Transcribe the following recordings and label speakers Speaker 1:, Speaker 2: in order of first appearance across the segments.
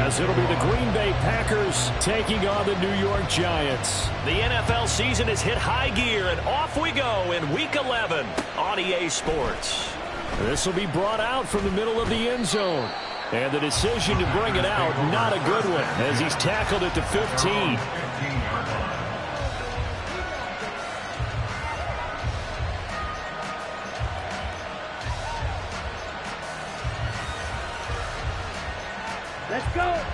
Speaker 1: as it'll be the Green Bay Packers taking on the New York Giants.
Speaker 2: The NFL season has hit high gear, and off we go in Week 11 on EA Sports.
Speaker 1: This will be brought out from the middle of the end zone. And the decision to bring it out, not a good one, as he's tackled at the 15.
Speaker 3: Let's go.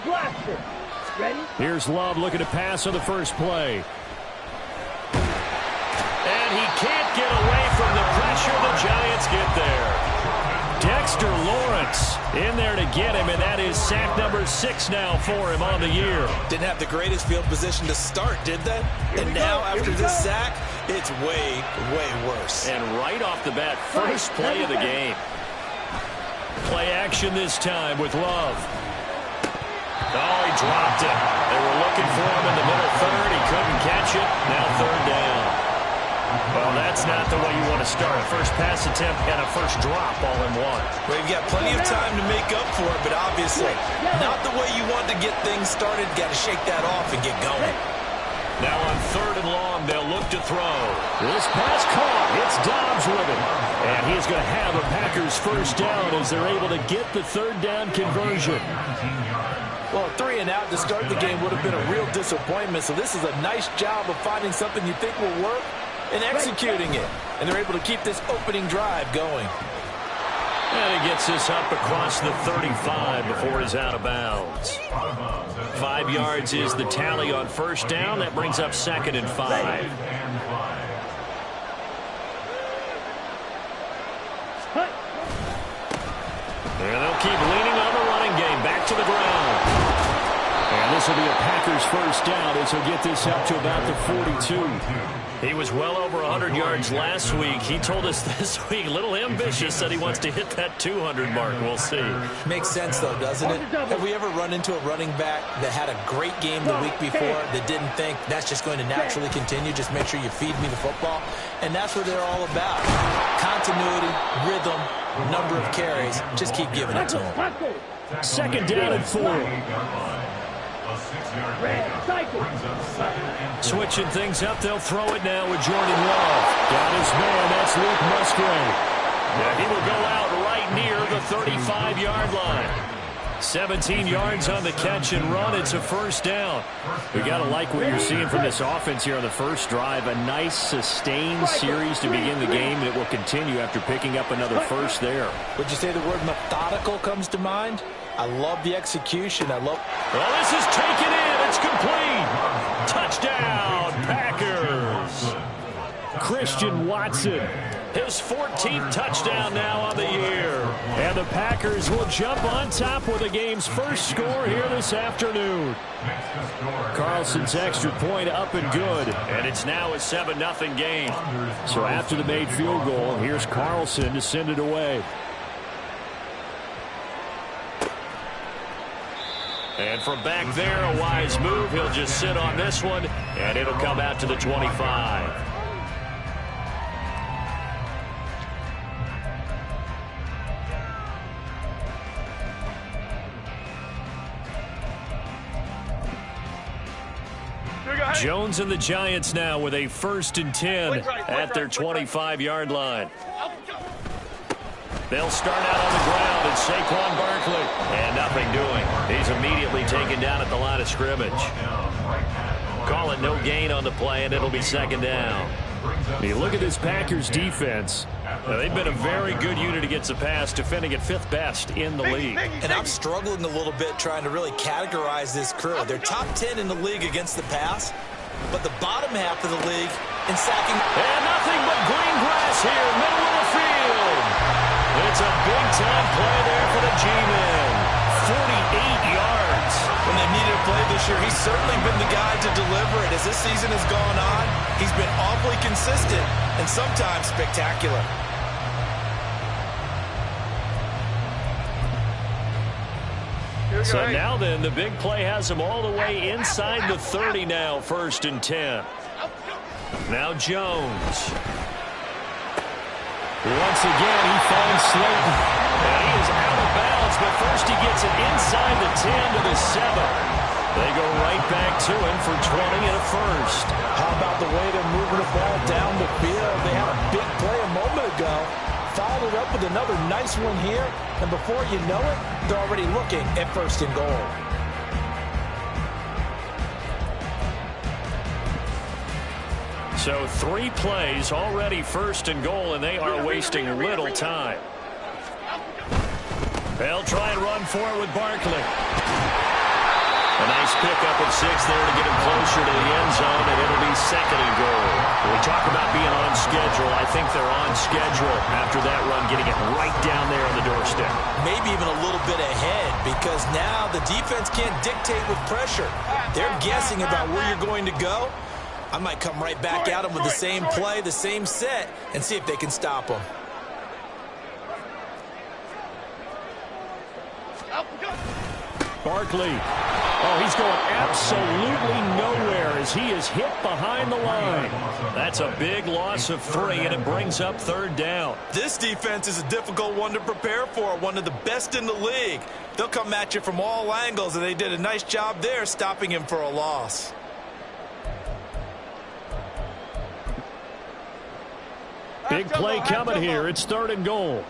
Speaker 3: Blaster. Ready?
Speaker 1: Here's Love looking to pass on the first play.
Speaker 2: And he can't get away from the pressure. The Giants get there.
Speaker 1: Dexter Lawrence in there to get him, and that is sack number 6 now for him on the year.
Speaker 4: Didn't have the greatest field position to start, did they? And now after this sack, it's way, way worse.
Speaker 2: And right off the bat, first play of the game.
Speaker 1: Play action this time with Love.
Speaker 2: Oh, he dropped it. They were looking for him in the middle third. He couldn't catch it. Now third down. Well, that's not the way you want to start. A first pass attempt and a first drop all in one.
Speaker 4: Well, you've got plenty of time to make up for it, but obviously not the way you want to get things started. Got to shake that off and get going.
Speaker 2: Now on third and long, they'll look to throw.
Speaker 1: This pass caught. It's Dobbs with it. And he's going to have a Packers first down as they're able to get the third down conversion.
Speaker 5: Well, 3 and out to start the game would have been a real disappointment. So this is a nice job of finding something you think will work and executing it. And they're able to keep this opening drive going.
Speaker 2: And he gets this up across the 35 before he's out of bounds. 5 yards is the tally on first down. That brings up 2nd and 5.
Speaker 1: And they'll keep leaning on the running game. Back to the ground. And this will be a Packers first down as he'll get this up to about the 42.
Speaker 2: He was well over 100 yards last week. He told us this week, a little ambitious, said he wants to hit that 200 mark. We'll see.
Speaker 4: Makes sense, though, doesn't it? Have we ever run into a running back that had a great game the week before that didn't think that's just going to naturally continue? Just make sure you feed me the football. And that's what they're all about. Continuity, rhythm, number of carries. Just keep giving it to them.
Speaker 1: 2nd down and 4. Switching things up, they'll throw it now with Jordan Love. Got his man, that's Luke Musgrave.
Speaker 2: Yeah, he will go out right near the 35-yard line.
Speaker 1: 17 yards on the catch and run. It's a first down. We got to like what you're seeing from this offense here on the first drive. A nice, sustained series to begin the game that will continue after picking up another first there.
Speaker 5: Would you say the word methodical comes to mind? I love the execution.
Speaker 2: Well, this is taken in. It's complete. Touchdown, Packers.
Speaker 1: Christian Watson.
Speaker 2: His 14th touchdown now on the year.
Speaker 1: And the Packers will jump on top with the game's first score here this afternoon. Carlson's extra point up and good.
Speaker 2: And it's now a 7-0 game.
Speaker 1: So after the made field goal, here's Carlson to send it away.
Speaker 2: And from back there, a wise move. He'll just sit on this one, and it'll come out to the 25.
Speaker 1: Jones and the Giants now with a 1st and 10 at their 25-yard line.
Speaker 2: They'll start out on the ground, and Saquon Barkley. And nothing doing. He's immediately taken down at the line of scrimmage. Call it no gain on the play, and it'll be 2nd down.
Speaker 1: You look at this Packers defense. They've been a very good unit against the pass, defending at 5th best in the league.
Speaker 4: And I'm struggling a little bit trying to really categorize this crew. They're top 10 in the league against the pass, but the bottom half of the league in sacking.
Speaker 2: And nothing but green grass here, middle of the field. It's a big-time play there for the G-Men. 48 yards.
Speaker 4: When they needed a play this year, he's certainly been the guy to deliver it. As this season has gone on, he's been awfully consistent and sometimes spectacular.
Speaker 3: Here
Speaker 1: So now then, the big play has him all the way inside the 30 now, 1st and 10. Now Jones. Once again, he finds Slayton. And he is out of bounds, but first he gets it inside the 10 to the 7. They go right back to him for 20 and a first.
Speaker 5: How about the way they're moving the ball down the field? They had a big play a moment ago. Followed it up with another nice one here. And before you know it, they're already looking at 1st and goal.
Speaker 1: So 3 plays, already 1st and goal, and they are wasting little time. They'll try and run for it with Barkley. A nice pickup at 6 there to get him closer to the end zone, and it'll be 2nd and goal. When we talk about being on schedule, I think they're on schedule after that run, getting it right down there on the doorstep.
Speaker 4: Maybe even a little bit ahead, because now the defense can't dictate with pressure. They're guessing about where you're going to go. I might come right back at them with the same play, the same set, and see if they can stop them.
Speaker 1: Barkley. Oh, he's going absolutely nowhere as he is hit behind the line. That's a big loss of 3, and it brings up 3rd down.
Speaker 5: This defense is a difficult one to prepare for, one of the best in the league. They'll come at you from all angles, and they did a nice job there stopping him for a loss.
Speaker 1: Big play coming here. It's 3rd and goal.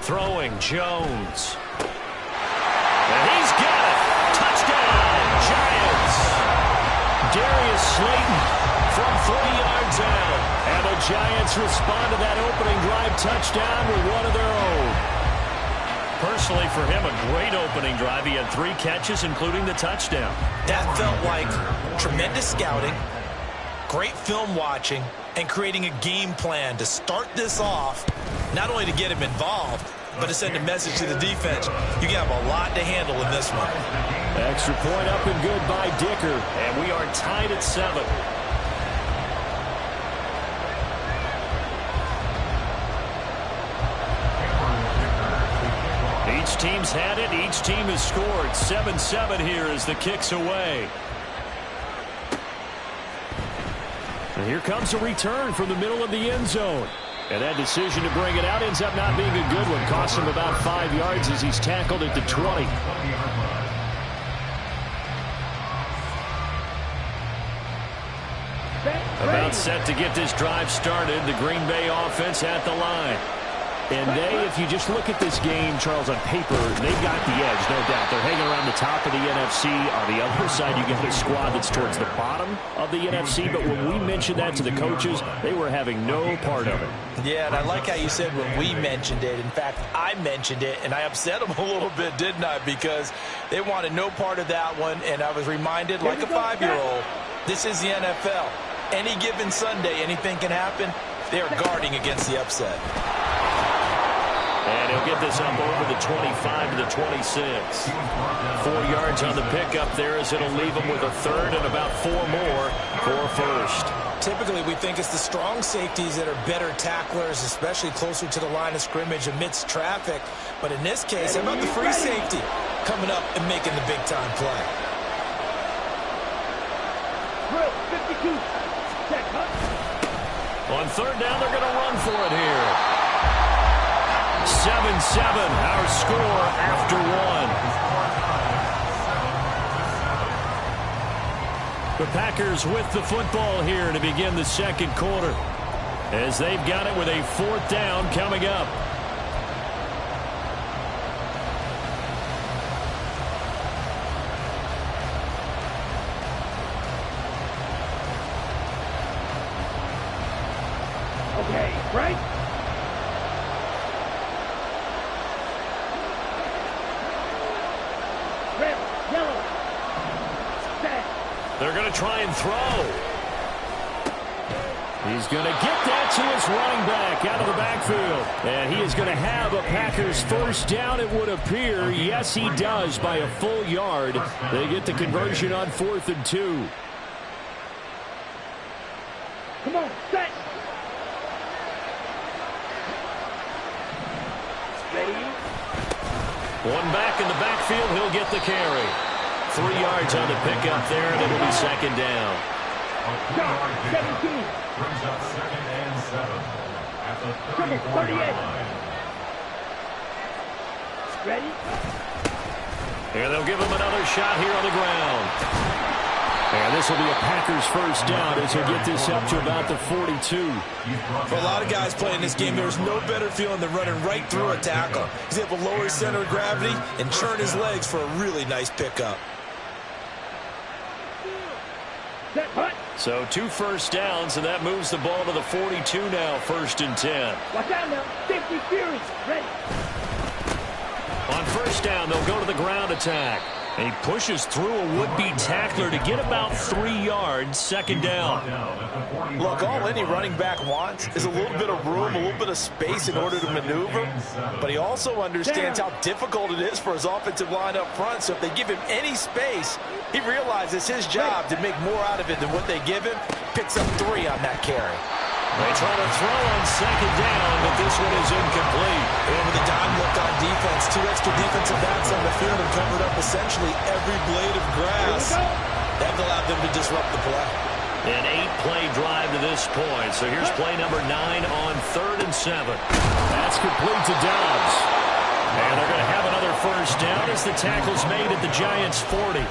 Speaker 1: Throwing Jones. And he's got it. Touchdown, Giants. Darius Slayton from 30 yards out. And the Giants respond to that opening drive touchdown with one of their own. Personally, for him, a great opening drive. He had 3 catches, including the touchdown.
Speaker 4: That felt like tremendous scouting, great film watching, and creating a game plan to start this off, not only to get him involved, but to send a message to the defense. You have a lot to handle in this one.
Speaker 1: Extra point up and good by Dicker, and we are tied at 7. Each team's had it. Each team has scored. 7-7 here as the kick's away. And here comes a return from the middle of the end zone. And that decision to bring it out ends up not being a good one. Costs him about 5 yards as he's tackled at the 20. About set to get this drive started. The Green Bay offense at the line. And they, if you just look at this game, Charles, on paper, they've got the edge, no doubt. They're hanging around the top of the NFC. On the other side, you get a squad that's towards the bottom of the NFC. But when we mentioned that to the coaches, they were having no part of it.
Speaker 4: Yeah, and I like how you said when we mentioned it. In fact, I mentioned it, and I upset them a little bit, didn't I? Because they wanted no part of that one, and I was reminded, like a 5-year-old, this is the NFL. Any given Sunday, anything can happen. They are guarding against the upset.
Speaker 1: And he'll get this up over the 25 to the 26. 4 yards on the pickup there as it'll leave him with a 3rd and about 4 more for 1st.
Speaker 4: Typically, we think it's the strong safeties that are better tacklers, especially closer to the line of scrimmage amidst traffic. But in this case, how about the free safety coming up and making the big-time play?
Speaker 3: Drill, 52. Check, huh?
Speaker 1: On 3rd down, they're going to run for it here. 7-7, our score after 1. The Packers with the football here to begin the 2nd quarter, as they've got it with a 4th down coming up.
Speaker 3: Okay, right?
Speaker 1: They're going to try and throw. He's going to get that to his running back out of the backfield. And he is going to have a Packers 1st down, it would appear. Yes, he does by a full yard. They get the conversion on 4th and 2.
Speaker 3: Come on, set. Ready?
Speaker 1: One back in the backfield, he'll get the carry. 3 yards on the pickup there, and it'll be second down.
Speaker 3: 17.
Speaker 6: Brings up 2nd and 7 at the 38 line.
Speaker 3: Ready?
Speaker 1: And they'll give him another shot here on the ground. And this will be a Packers first down as he'll get this up to about the 42.
Speaker 5: For a lot of guys playing this game, there's no better feeling than running right through a tackle. He's able to lower his center of gravity and churn his legs for a really nice pickup.
Speaker 3: Set, hut.
Speaker 1: So 2 first downs, and that moves the ball to the 42 now, 1st and 10.
Speaker 3: Watch out now. Safety Fury. Ready.
Speaker 1: On first down, they'll go to the ground attack. And he pushes through a would-be tackler to get about 3 yards, 2nd down.
Speaker 5: Look, all any running back wants is a little bit of room, a little bit of space in order to maneuver. But he also understands how difficult it is for his offensive line up front. So if they give him any space, he realizes his job to make more out of it than what they give him. Picks up 3 on that carry.
Speaker 1: They try to throw on 2nd down, but this one is incomplete.
Speaker 5: And with a dime look on defense, 2 extra defensive backs on the field have covered up essentially every blade of grass. That allowed them to disrupt the play.
Speaker 1: An 8-play drive to this point. So here's play number 9 on 3rd and 7. That's complete to Dobbs. And they're going to have another first down as the tackle's made at the Giants' 40.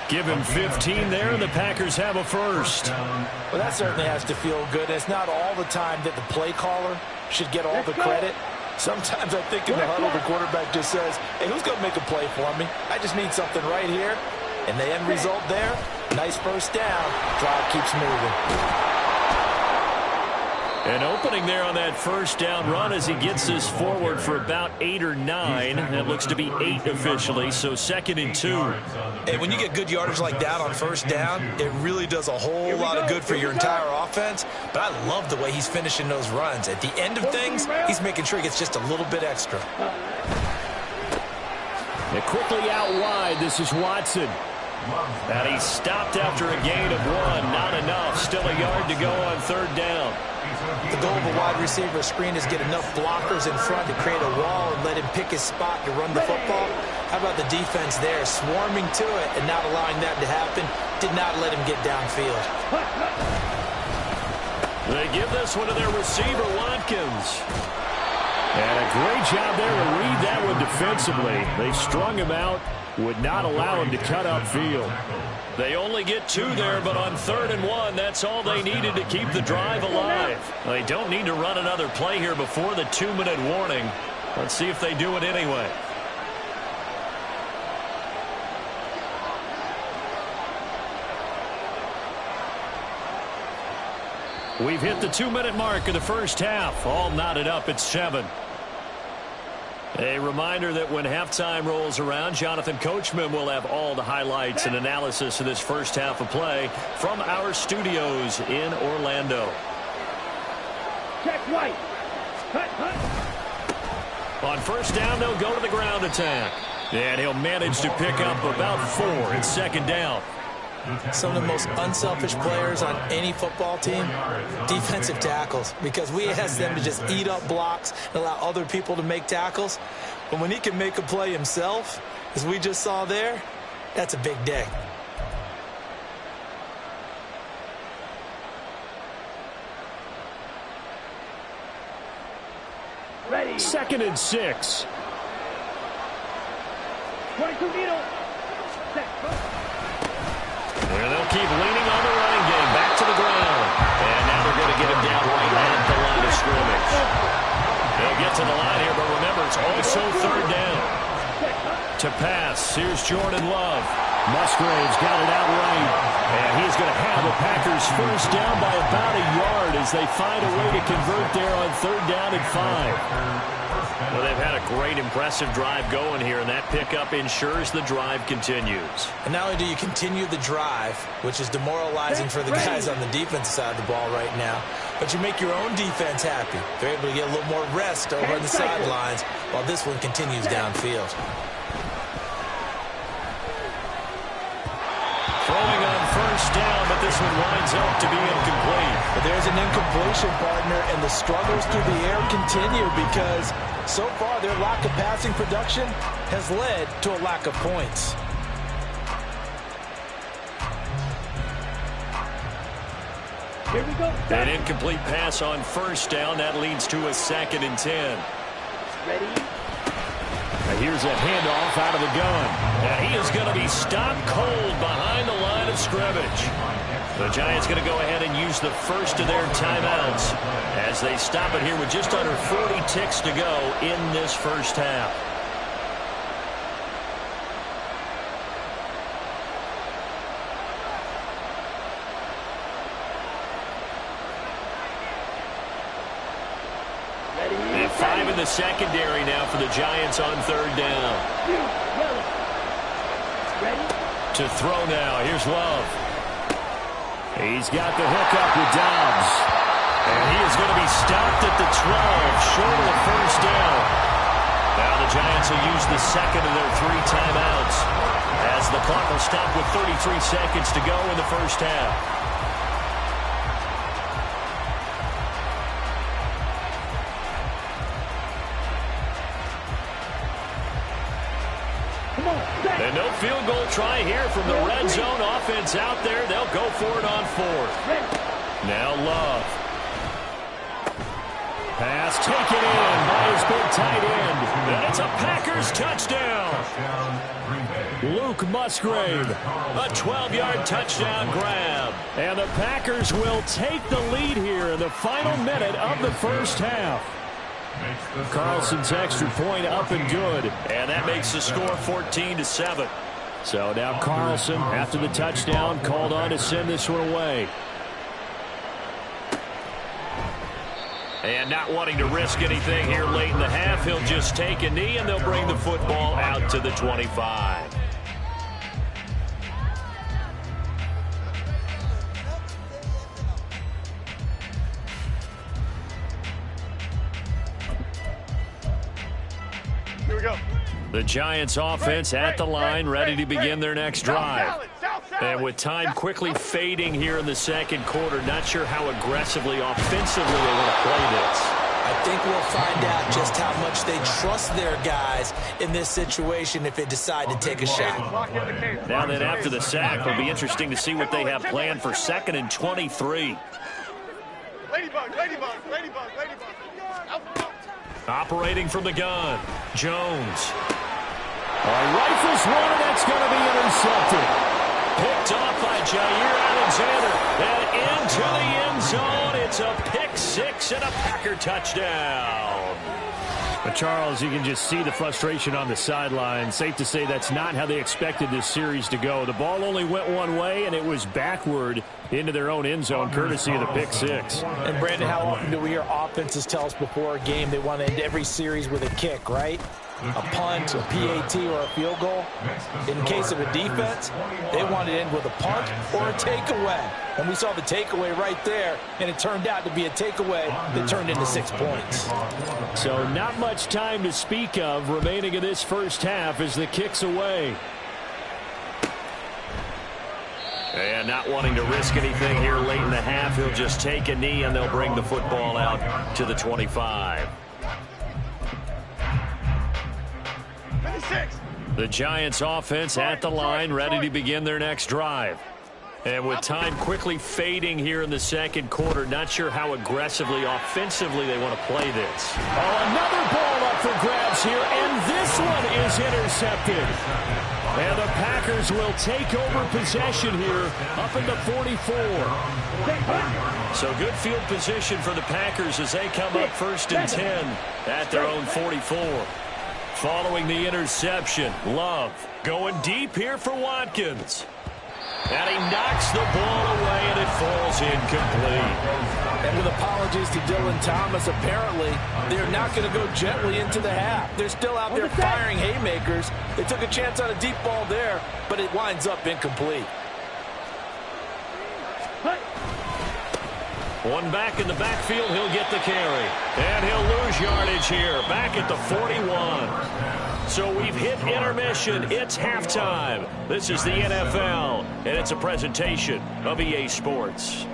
Speaker 1: Give him 15 there, and the Packers have a first.
Speaker 5: Well, that certainly has to feel good. It's not all the time that the play caller should get all the credit. Sometimes I think in the huddle, the quarterback just says, hey, who's going to make a play for me? I just need something right here. And the end result there, nice first down. Drive keeps moving.
Speaker 1: An opening there on that first down run as he gets this forward for about 8 or 9. That looks to be 8 officially, so 2nd and 2.
Speaker 5: Hey, when you get good yardage like that on first down, it really does a whole lot of good for your entire offense. But I love the way he's finishing those runs. At the end of things, he's making sure he gets just a little bit extra.
Speaker 1: And quickly out wide, this is Watson. And he stopped after a gain of 1. Not enough. Still a yard to go on 3rd down.
Speaker 5: The goal of a wide receiver screen is get enough blockers in front to create a wall and let him pick his spot to run the football. How about the defense there, swarming to it and not allowing that to happen? Did not let him get downfield.
Speaker 1: They give this one to their receiver, Watkins. And a great job there to read that one defensively. They strung him out, would not allow him to cut upfield. They only get 2 there, but on 3rd and 1, that's all they needed to keep the drive alive. They don't need to run another play here before the 2-minute warning. Let's see if they do it anyway. We've hit the 2-minute mark of the first half. All knotted up at 7. A reminder that when halftime rolls around, Jonathan Coachman will have all the highlights and analysis of this first half of play from our studios in Orlando.
Speaker 3: Check right. Hut, hut.
Speaker 1: On first down, they'll go to the ground attack. And he'll manage to pick up about 4 in 2nd down.
Speaker 5: Some of the most unselfish players on any football team, defensive tackles, because we ask them to just eat up blocks and allow other people to make tackles. But when he can make a play himself, as we just saw there, that's a big day.
Speaker 3: Ready.
Speaker 1: 2nd and 6.
Speaker 3: 22 needle. Set.
Speaker 1: And they'll keep leaning on the running game. Back to the ground. And now they're going to get him down right at the line of scrimmage. They'll get to the line here, but remember, it's also 3rd down. To pass, here's Jordan Love. Musgrave's got it out right. And he's going to have the Packers first down by about a yard as they find a way to convert there on 3rd down and 5. Well, they've had a great, impressive drive going here, and that pickup ensures the drive continues.
Speaker 5: And not only do you continue the drive, which is demoralizing for the guys on the defensive side of the ball right now, but you make your own defense happy. They're able to get a little more rest over on the sidelines while this one continues downfield.
Speaker 1: Throwing on first down, but this one winds up to be incomplete.
Speaker 4: But there's an incompletion, partner, and the struggles through the air continue because so far their lack of passing production has led to a lack of points.
Speaker 3: Here we go.
Speaker 2: An incomplete pass on first down. That leads to a 2nd and 10.
Speaker 3: Ready?
Speaker 1: Here's a handoff out of the gun.
Speaker 2: And he is going to be stopped cold behind the line of scrimmage. The Giants going to go ahead and use the first of their timeouts as they stop it here with just under 40 ticks to go in this first half. And 5 in the secondary now for the Giants on 3rd down.
Speaker 3: Ready?
Speaker 2: To throw now. Here's Love.
Speaker 1: He's got the hook up with Dobbs.
Speaker 2: And he is going to be stopped at the 12, short of the first down. Now the Giants will use the 2nd of their 3 timeouts as the clock will stop with 33 seconds to go in the first half. And no field goal try here from the red zone offense out there. They'll go for it on 4th. Now Love.
Speaker 1: Pass taken in by his big tight end.
Speaker 2: And it's a Packers touchdown.
Speaker 1: Luke Musgrave.
Speaker 2: A 12-yard touchdown grab.
Speaker 1: And the Packers will take the lead here in the final minute of the first half. Carlson's extra point up and good.
Speaker 2: And that makes the score 14-7.
Speaker 1: So now Carlson, after the touchdown, called on to send this one away.
Speaker 2: And not wanting to risk anything here late in the half, he'll just take a knee and they'll bring the football out to the 25.
Speaker 3: Here we go.
Speaker 2: The Giants offense at the line, ready to begin their next drive. And with time quickly fading here in the second quarter, not sure how aggressively, offensively they want to play this.
Speaker 4: I think we'll find out just how much they trust their guys in this situation if they decide to take a shot.
Speaker 2: Now then, after the sack, it'll be interesting to see what they have planned for 2nd and 23.
Speaker 3: Ladybug, ladybug, ladybug, ladybug.
Speaker 2: Operating from the gun, Jones.
Speaker 1: Rifles one, and that's going to be intercepted.
Speaker 2: Picked off by Jair Alexander. And into the end zone. It's a pick 6 and a Packer touchdown.
Speaker 1: But Charles, you can just see the frustration on the sideline. Safe to say that's not how they expected this series to go. The ball only went one way, and it was backward into their own end zone, courtesy of the pick 6.
Speaker 4: And Brandon, how often do we hear offenses tell us before a game they want to end every series with a kick, right? A punt, a PAT, or a field goal. In case of a defense, they want to end with a punt or a takeaway. And we saw the takeaway right there, and it turned out to be a takeaway that turned into 6 points.
Speaker 1: So not much time to speak of remaining in this first half as the kick's away.
Speaker 2: And not wanting to risk anything here late in the half, he'll just take a knee and they'll bring the football out to the 25. The Giants offense at the line, ready to begin their next drive. And with time quickly fading here in the second quarter, not sure how aggressively, offensively they want to play this.
Speaker 1: Oh, another ball up for grabs here, and this one is intercepted. And the Packers will take over possession here up in the 44.
Speaker 2: So good field position for the Packers as they come up 1st and 10 at their own 44. Following the interception, Love going deep here for Watkins. And he knocks the ball away, and it falls incomplete.
Speaker 4: And with apologies to Dylan Thomas, apparently they're not going to go gently into the half. They're still out there firing haymakers. They took a chance on a deep ball there, but it winds up incomplete.
Speaker 2: One back in the backfield, he'll get the carry. And he'll lose yardage here, back at the 41. So we've hit intermission. It's halftime. This is the NFL, and it's a presentation of EA Sports.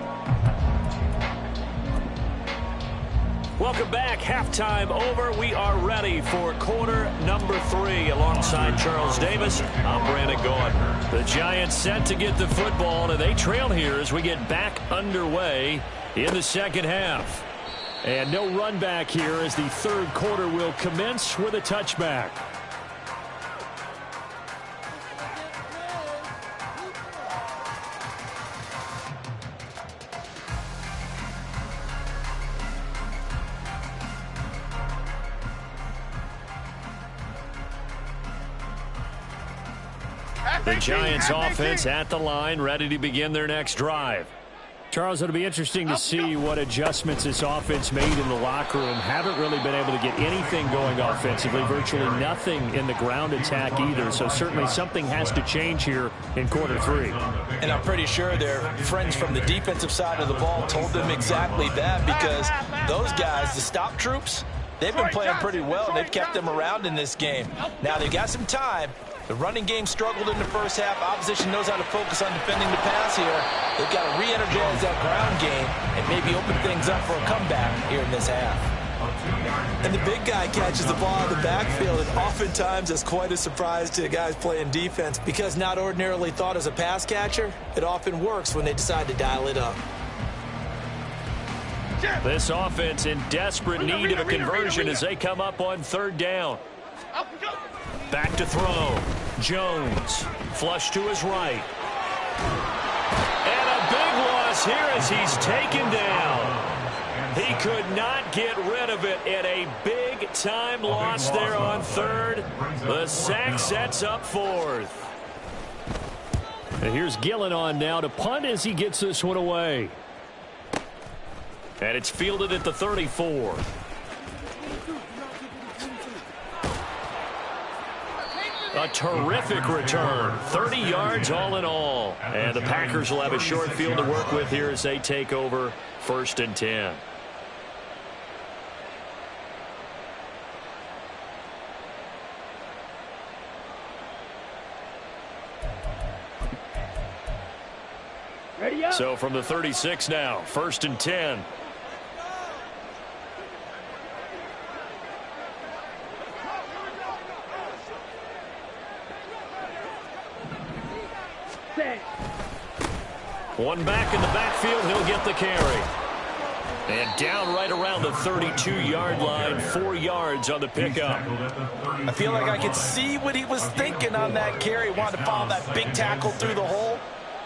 Speaker 1: Welcome back. Halftime over. We are ready for quarter number 3. Alongside Charles Davis, I'm Brandon Gaudin. The Giants set to get the football, and they trail here as we get back underway in the second half. And no run back here as the third quarter will commence with a touchback. The Giants offense at the line, ready to begin their next drive. Charles, it'll be interesting to see what adjustments this offense made in the locker room. Haven't really been able to get anything going offensively, virtually nothing in the ground attack either. So certainly something has to change here in quarter 3.
Speaker 4: And I'm pretty sure their friends from the defensive side of the ball told them exactly that, because those guys, the stop troops, they've been playing pretty well. They've kept them around in this game. Now they've got some time. The running game struggled in the first half. Opposition knows how to focus on defending the pass here. They've got to re-energize that ground game and maybe open things up for a comeback here in this half.
Speaker 7: And the big guy catches the ball in the backfield, and oftentimes it's quite a surprise to the guys playing defense, because not ordinarily thought as a pass catcher, it often works when they decide to dial it up.
Speaker 1: This offense in desperate need of a conversion as they come up on third down. Back to throw. Jones. Flush to his right. And a big loss here as he's taken down. He could not get rid of it, and a big-time loss there on third. The sack sets up fourth. And here's Gillen on now to punt as he gets this one away. And it's fielded at the 34. A terrific return. 30 yards all in all. And the Packers will have a short field to work with here as they take over 1st and 10.
Speaker 3: Ready up.
Speaker 1: So from the 36 now, 1st and 10. One back in the backfield, he'll get the carry. And down right around the 32-yard line, 4 yards on the pickup.
Speaker 5: I feel like I could see what he was thinking on that carry. Wanted to follow that big tackle through the hole.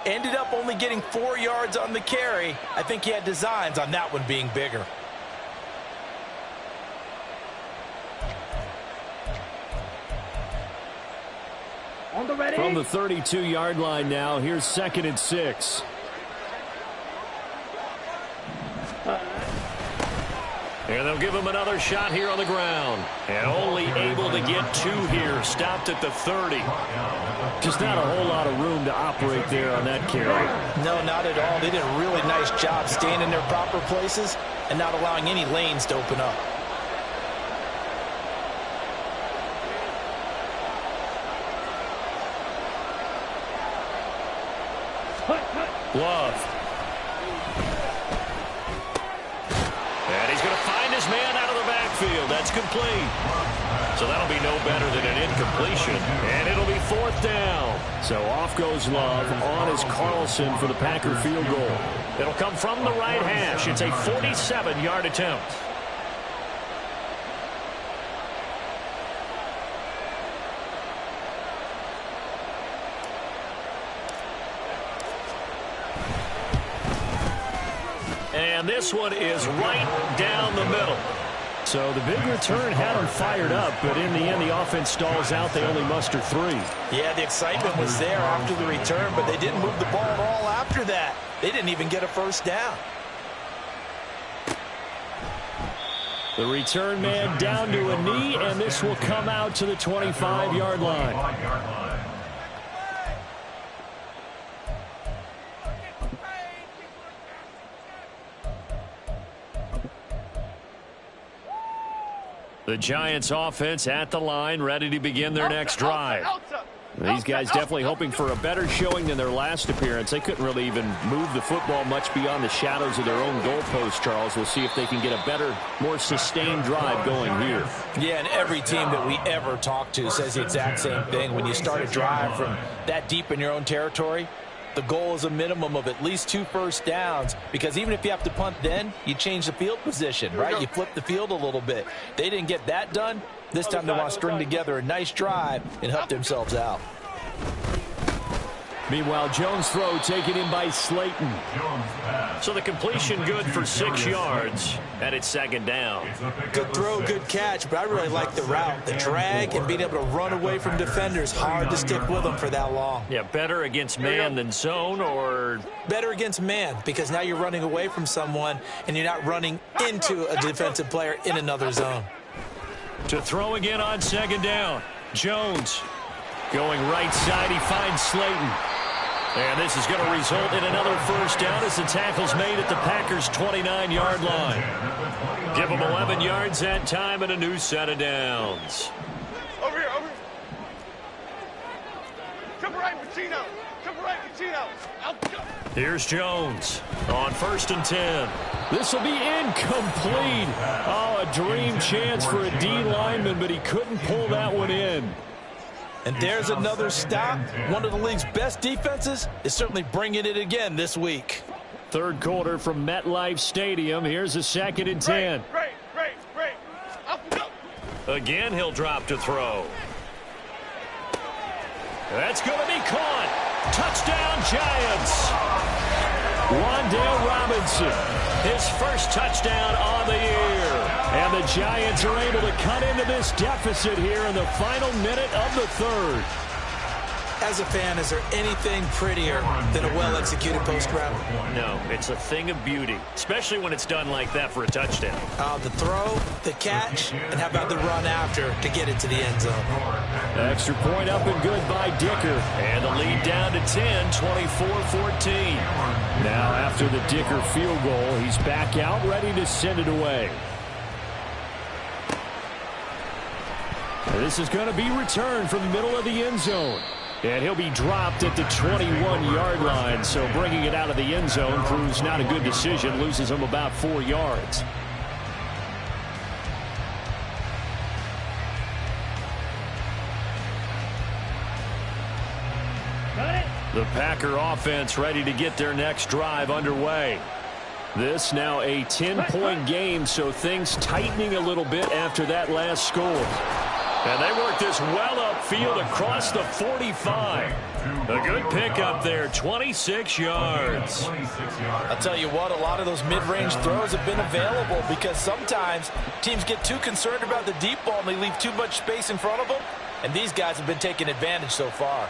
Speaker 5: Ended up only getting 4 yards on the carry. I think he had designs on that one being bigger.
Speaker 3: On the ready.
Speaker 1: From the 32-yard line now, here's 2nd and 6. And they'll give him another shot here on the ground. And only able to get 2 here. Stopped at the 30. Just not a whole lot of room to operate there on that carry.
Speaker 4: No, not at all. They did a really nice job staying in their proper places and not allowing any lanes to open up.
Speaker 1: Love. And he's going to find his man out of the backfield. That's complete. So that'll be no better than an incompletion. And it'll be 4th down. So off goes Love. On is Carlson for the Packer field goal. It'll come from the right hash. It's a 47-yard attempt. And this one is right down the middle. So the big return had them fired up, but in the end, the offense stalls out. They only muster 3.
Speaker 4: Yeah, the excitement was there after the return, but they didn't move the ball at all after that. They didn't even get a first down.
Speaker 1: The return man down to a knee, and this will come out to the 25-yard line. The Giants offense at the line, ready to begin their next drive. These guys definitely hoping for a better showing than their last appearance. They couldn't really even move the football much beyond the shadows of their own goalpost, Charles. We'll see if they can get a better, more sustained drive going here.
Speaker 4: Yeah, and every team that we ever talk to says the exact same thing. When you start a drive from that deep in your own territory, the goal is a minimum of at least 2 first downs, because even if you have to punt then, you change the field position, right? You flip the field a little bit. They didn't get that done. This time they want to string together a nice drive and help themselves out.
Speaker 1: Meanwhile, Jones' throw taken in by Slayton.
Speaker 2: So the completion good for 6 yards, and it's 2nd down.
Speaker 4: Good throw, good catch, but I really like the route. The drag and being able to run away from defenders, hard to stick with them for that long.
Speaker 2: Yeah, better against man than zone, or?
Speaker 4: Better against man, because now you're running away from someone and you're not running into a defensive player in another zone.
Speaker 2: To throw again on 2nd down. Jones going right side. He finds Slayton. And this is going to result in another first down as the tackle's made at the Packers' 29-yard line. Give them 11 yards that time and a new set of downs.
Speaker 8: Over here, over here. Come right, Pacino. Come right, Pacino.
Speaker 2: Here's Jones on 1st and 10.
Speaker 1: This will be incomplete. Oh, a dream chance for a D lineman, but he couldn't pull that one in.
Speaker 4: And there's another stop. One of the league's best defenses is certainly bringing it again this week.
Speaker 1: 3rd quarter from MetLife Stadium. Here's a 2nd and 10.
Speaker 8: Great.
Speaker 2: Again, he'll drop to throw. That's going to be caught. Touchdown, Giants. Wan'Dale Robinson, his first touchdown on the year. And the Giants are able to cut into this deficit here in the final minute of the 3rd.
Speaker 4: As a fan, is there anything prettier than a well-executed post route?
Speaker 2: No, it's a thing of beauty, especially when it's done like that for a touchdown.
Speaker 4: The throw, the catch, and how about the run after to get it to the end zone?
Speaker 1: Extra point up and good by Dicker.
Speaker 2: And the lead down to 10, 24-14.
Speaker 1: Now after the Dicker field goal, he's back out ready to send it away. This is going to be returned from the middle of the end zone. And he'll be dropped at the 21-yard line. So bringing it out of the end zone proves not a good decision. Loses him about 4 yards. The Packer offense ready to get their next drive underway. This now a 10-point game, so things tightening a little bit after that last score.
Speaker 2: And they work this well upfield across the 45. A good pickup there, 26 yards.
Speaker 4: I'll tell you what, a lot of those mid-range throws have been available because sometimes teams get too concerned about the deep ball and they leave too much space in front of them. And these guys have been taking advantage so far.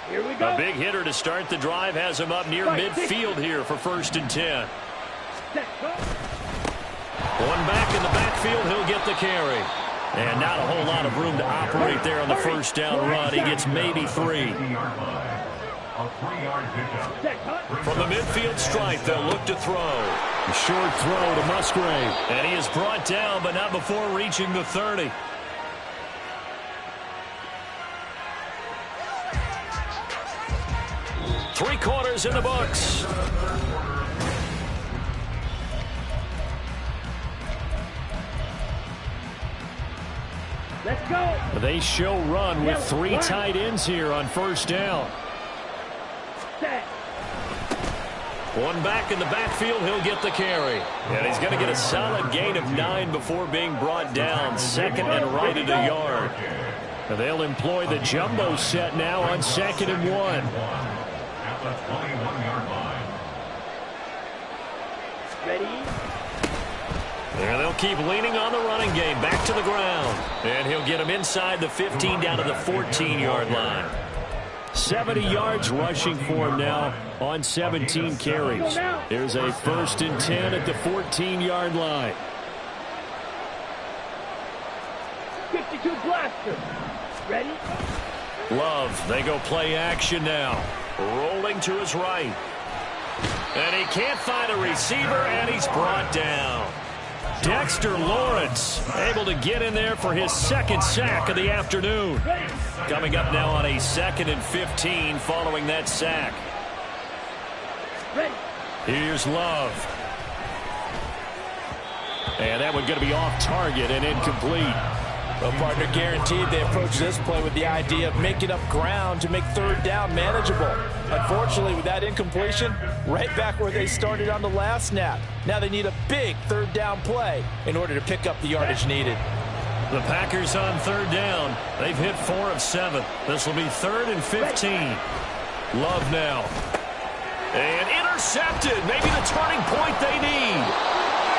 Speaker 3: Here we go.
Speaker 2: A big hitter to start the drive has him up near midfield here for 1st and 10. One back in the backfield, he'll get the carry. And not a whole lot of room to operate there on the first down run. He gets maybe 3. From the midfield stripe, they'll look to throw.
Speaker 1: A short throw to Musgrave.
Speaker 2: And he is brought down, but not before reaching the 30. Three quarters in the books.
Speaker 3: Let's go.
Speaker 1: They show run with 3 tight ends here on 1st down.
Speaker 3: Set.
Speaker 2: One back in the backfield, he'll get the carry. And he's going to get a solid gain of 9 before being brought down. 2nd and right at a yard.
Speaker 1: And they'll employ the jumbo set now on 2nd and 1.
Speaker 6: At the 21-yard line.
Speaker 3: Ready.
Speaker 2: And they'll keep leaning on the running game. Back to the ground. And he'll get him inside the 15 down to the 14-yard line.
Speaker 1: 70 yards rushing for him now on 17 carries. There's a 1st and 10 at the 14-yard line.
Speaker 3: 52 blaster. Ready?
Speaker 2: Love, they go play action now. Rolling to his right. And he can't find a receiver, and he's brought down.
Speaker 1: Dexter Lawrence able to get in there for his second sack of the afternoon. Coming up now on a 2nd and 15 following that sack. Here's Love. And that one going to be off target and incomplete.
Speaker 7: Well, partner, guaranteed they approach this play with the idea of making up ground to make 3rd down manageable. Unfortunately, with that incompletion, right back where they started on the last snap. Now they need a big 3rd down play in order to pick up the yardage needed.
Speaker 1: The Packers on 3rd down. They've hit 4 of 7. This will be 3rd and 15. Love now. And intercepted. Maybe the turning point they need.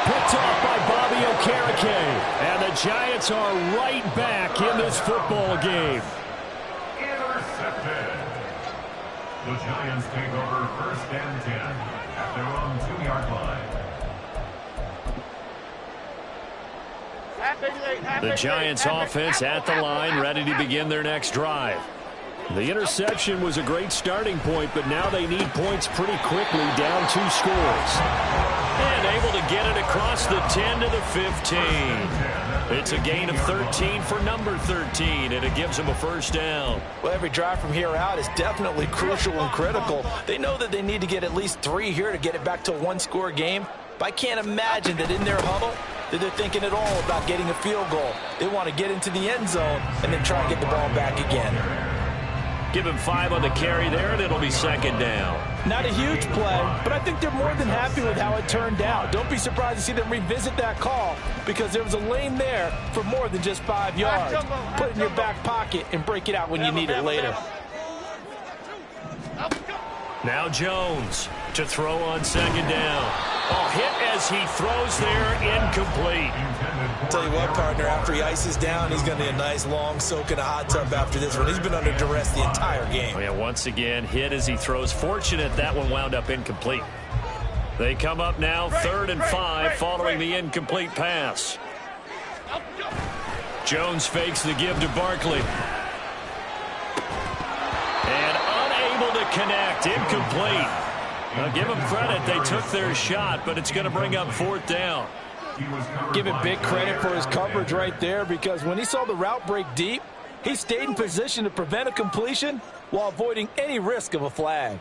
Speaker 1: Picked off by Bobby Okereke. And the Giants are right back in this football game.
Speaker 6: Intercepted. The Giants take over 1st and 10 at their own 2-yard line.
Speaker 1: The Giants offense at the line, ready to begin their next drive. The interception was a great starting point, but now they need points pretty quickly, down 2 scores. And able to get it across the 10 to the 15. It's a gain of 13 for number 13, and it gives them a 1st down.
Speaker 7: Well, every drive from here out is definitely crucial and critical. They know that they need to get at least 3 here to get it back to a 1-score game. But I can't imagine that in their huddle that they're thinking at all about getting a field goal. They want to get into the end zone and then try and get the ball back again.
Speaker 1: Give him 5 on the carry there, and it'll be 2nd down.
Speaker 7: Not a huge play, but I think they're more than happy with how it turned out. Don't be surprised to see them revisit that call because there was a lane there for more than just 5 yards. Put it in your back pocket and break it out when you need it later.
Speaker 1: Now Jones to throw on 2nd down. Oh, hit as he throws there, incomplete.
Speaker 7: Tell you what, partner, after he ices down, he's going to need a nice long soak in a hot tub after this one. He's been under duress the entire game.
Speaker 1: Oh, yeah, once again, hit as he throws. Fortunate that one wound up incomplete. They come up now 3rd and 5 following the incomplete pass. Jones fakes the give to Barkley. And unable to connect, incomplete. Now, give them credit. They took their shot, but it's going to bring up 4th down.
Speaker 7: Give him big credit for his coverage right there because when he saw the route break deep, he stayed in position to prevent a completion while avoiding any risk of a flag.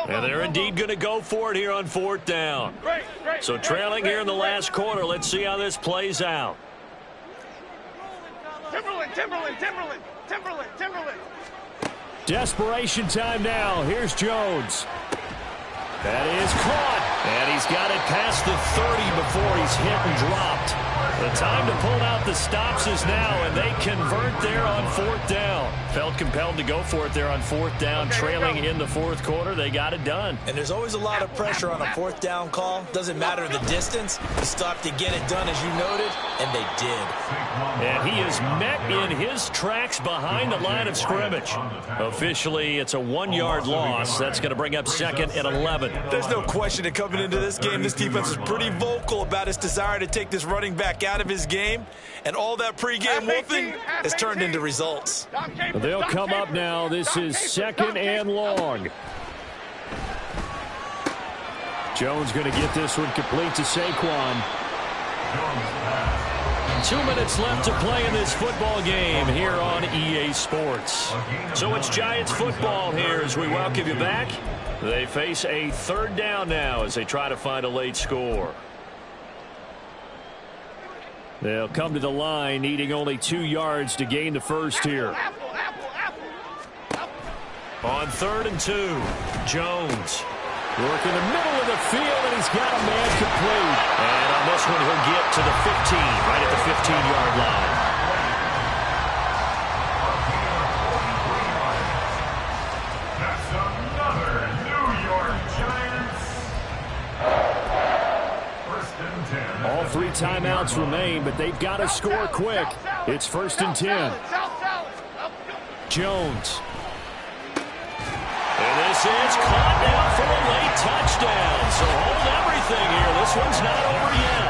Speaker 1: And they're indeed going to go for it here on 4th down. So trailing here in the last quarter, let's see how this plays out.
Speaker 8: Timberland.
Speaker 1: Desperation time now. Here's Jones. That is caught. And he's got it past the 30 before he's hit and dropped. The time to pull out the stops is now, and they convert there on 4th down. Felt compelled to go for it there on 4th down, trailing in the 4th quarter. They got it done.
Speaker 7: And there's always a lot of pressure on a 4th down call. Doesn't matter the distance. You stop to get it done, as you noted, and they did.
Speaker 1: And he is met in his tracks behind the line of scrimmage. Officially, it's a 1-yard loss. That's going to bring up 2nd and 11.
Speaker 7: There's no question that coming into this game, this defense was pretty vocal about its desire to take this running back out of his game. And all that pregame wolfing has turned into results.
Speaker 1: They'll come up now. This is 2nd and long. Jones going to get this one complete to Saquon. 2 minutes left to play in this football game here on EA Sports. So it's Giants football here as we welcome you back. They face a 3rd down now as they try to find a late score. They'll come to the line needing only 2 yards to gain the first here. On 3rd and 2, Jones working the middle of the field, and he's got a man complete. And on this one, he'll get to the 15, right at the 15-yard line.
Speaker 6: That's another New York Giants. 1st and 10.
Speaker 1: All 3 timeouts remain, but they've got to score quick. It's 1st and 10. Jones. And this is caught now for a late touchdown. So hold everything here. This one's not over yet.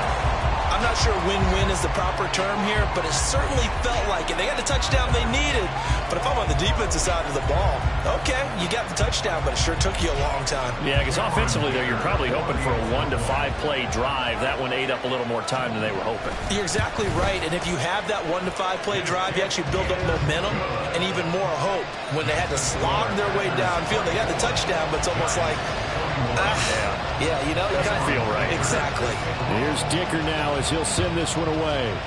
Speaker 7: I'm not not sure win-win is the proper term here, but it certainly felt like it. They got the touchdown they needed, but if I'm on the defensive side of the ball, okay, you got the touchdown, but it sure took you a long time.
Speaker 1: Yeah, because offensively, though, you're probably hoping for a 1 to 5 play drive. That one ate up a little more time than they were hoping.
Speaker 7: You're exactly right, and if you have that 1 to 5 play drive, you actually build up momentum and even more hope. When they had to slog their way downfield, they got the touchdown, but it's almost like, yeah, you know,
Speaker 1: doesn't feel right.
Speaker 7: Exactly.
Speaker 2: Here's Dicker now as he'll send this one away.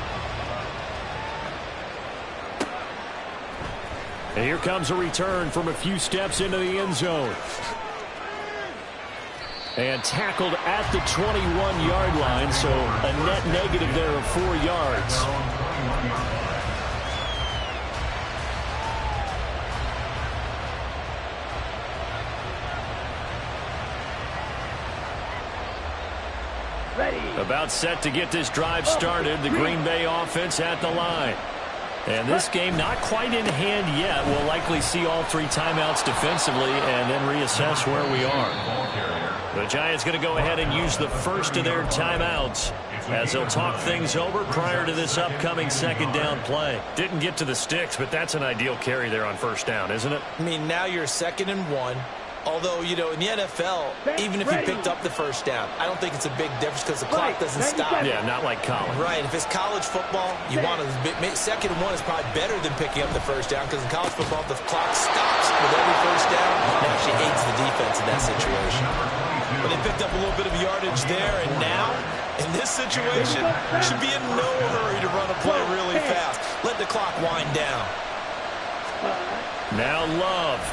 Speaker 1: And here comes a return from a few steps into the end zone. And tackled at the 21-yard line, so a net negative there of 4 yards.
Speaker 3: Ready.
Speaker 1: About set to get this drive started. The Green Bay offense at the line. And this game not quite in hand yet. We'll likely see all 3 timeouts defensively and then reassess where we are. The Giants going to go ahead and use the first of their timeouts as they'll talk things over prior to this upcoming second down play. Didn't get to the sticks, but that's an ideal carry there on first down, isn't it?
Speaker 7: I mean, now you're 2nd and 1. Although, you know, in the NFL, even if you picked up the first down, I don't think it's a big difference because the clock doesn't stop.
Speaker 1: Yeah, not like college.
Speaker 7: Right. If it's college football, you want to 2nd and 1 is probably better than picking up the first down because in college football, the clock stops with every first down. It actually aids the defense in that situation. But they picked up a little bit of yardage there, and now, in this situation, should be in no hurry to run a play really fast. Let the clock wind down.
Speaker 1: Now Love.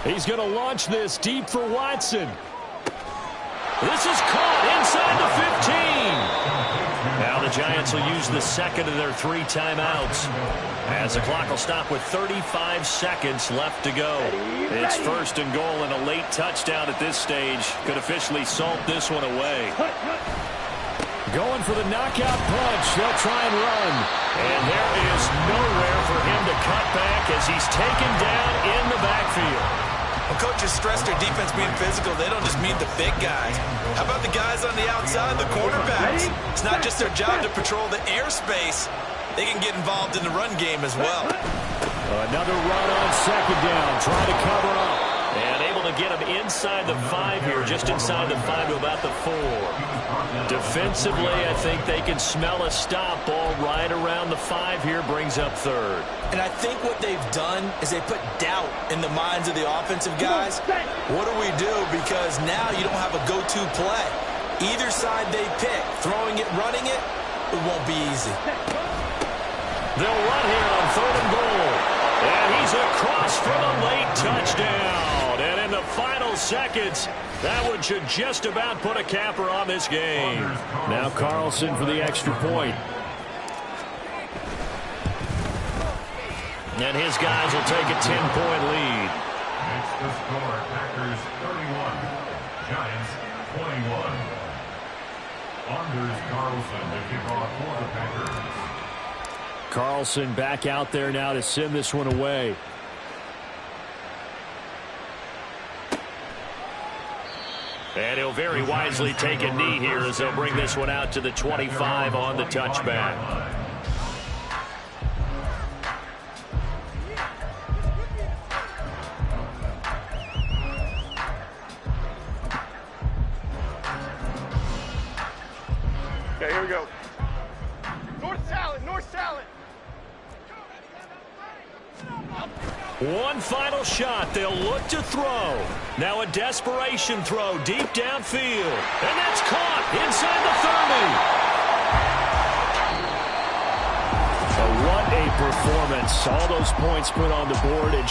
Speaker 1: He's going to launch this deep for Watson. This is caught inside the 15. Now the Giants will use the second of their 3 timeouts as the clock will stop with 35 seconds left to go. It's 1st and goal and a late touchdown at this stage could officially salt this one away.
Speaker 2: Going for the knockout punch. They'll try and run.
Speaker 1: And there is nowhere for him to cut back as he's taken down in the backfield.
Speaker 7: When coaches stress their defense being physical, they don't just mean the big guys. How about the guys on the outside, the quarterbacks? It's not just their job to patrol the airspace. They can get involved in the run game as well.
Speaker 2: Another run on 2nd down. Try to cover up.
Speaker 1: And able to get him inside the 5 here, just inside the 5 to about the 4. Defensively, I think they can smell a stop. Ball right around the 5 here, brings up 3rd.
Speaker 7: And I think what they've done is they put doubt in the minds of the offensive guys. What do we do? Because now you don't have a go-to play. Either side they pick, throwing it, running it, it won't be easy.
Speaker 1: They'll run here on 3rd and goal. And he's across for the late touchdown. And in the final seconds, that one should just about put a capper on this game.
Speaker 2: Now Carlson for the extra point.
Speaker 1: And his guys will take a 10-point lead.
Speaker 6: Makes the score Packers 31, Giants 21. Anders Carlson to kick off for the Packers.
Speaker 2: Carlson back out there now to send this one away.
Speaker 1: And he'll very wisely take a knee here as they'll bring this one out to the 25 on the touchback.
Speaker 8: Okay, here we go. North salad, north salad.
Speaker 1: One final shot. They'll look to throw. Now a desperation throw deep downfield. And that's caught inside the 30.
Speaker 2: What a performance. All those points put on the board. And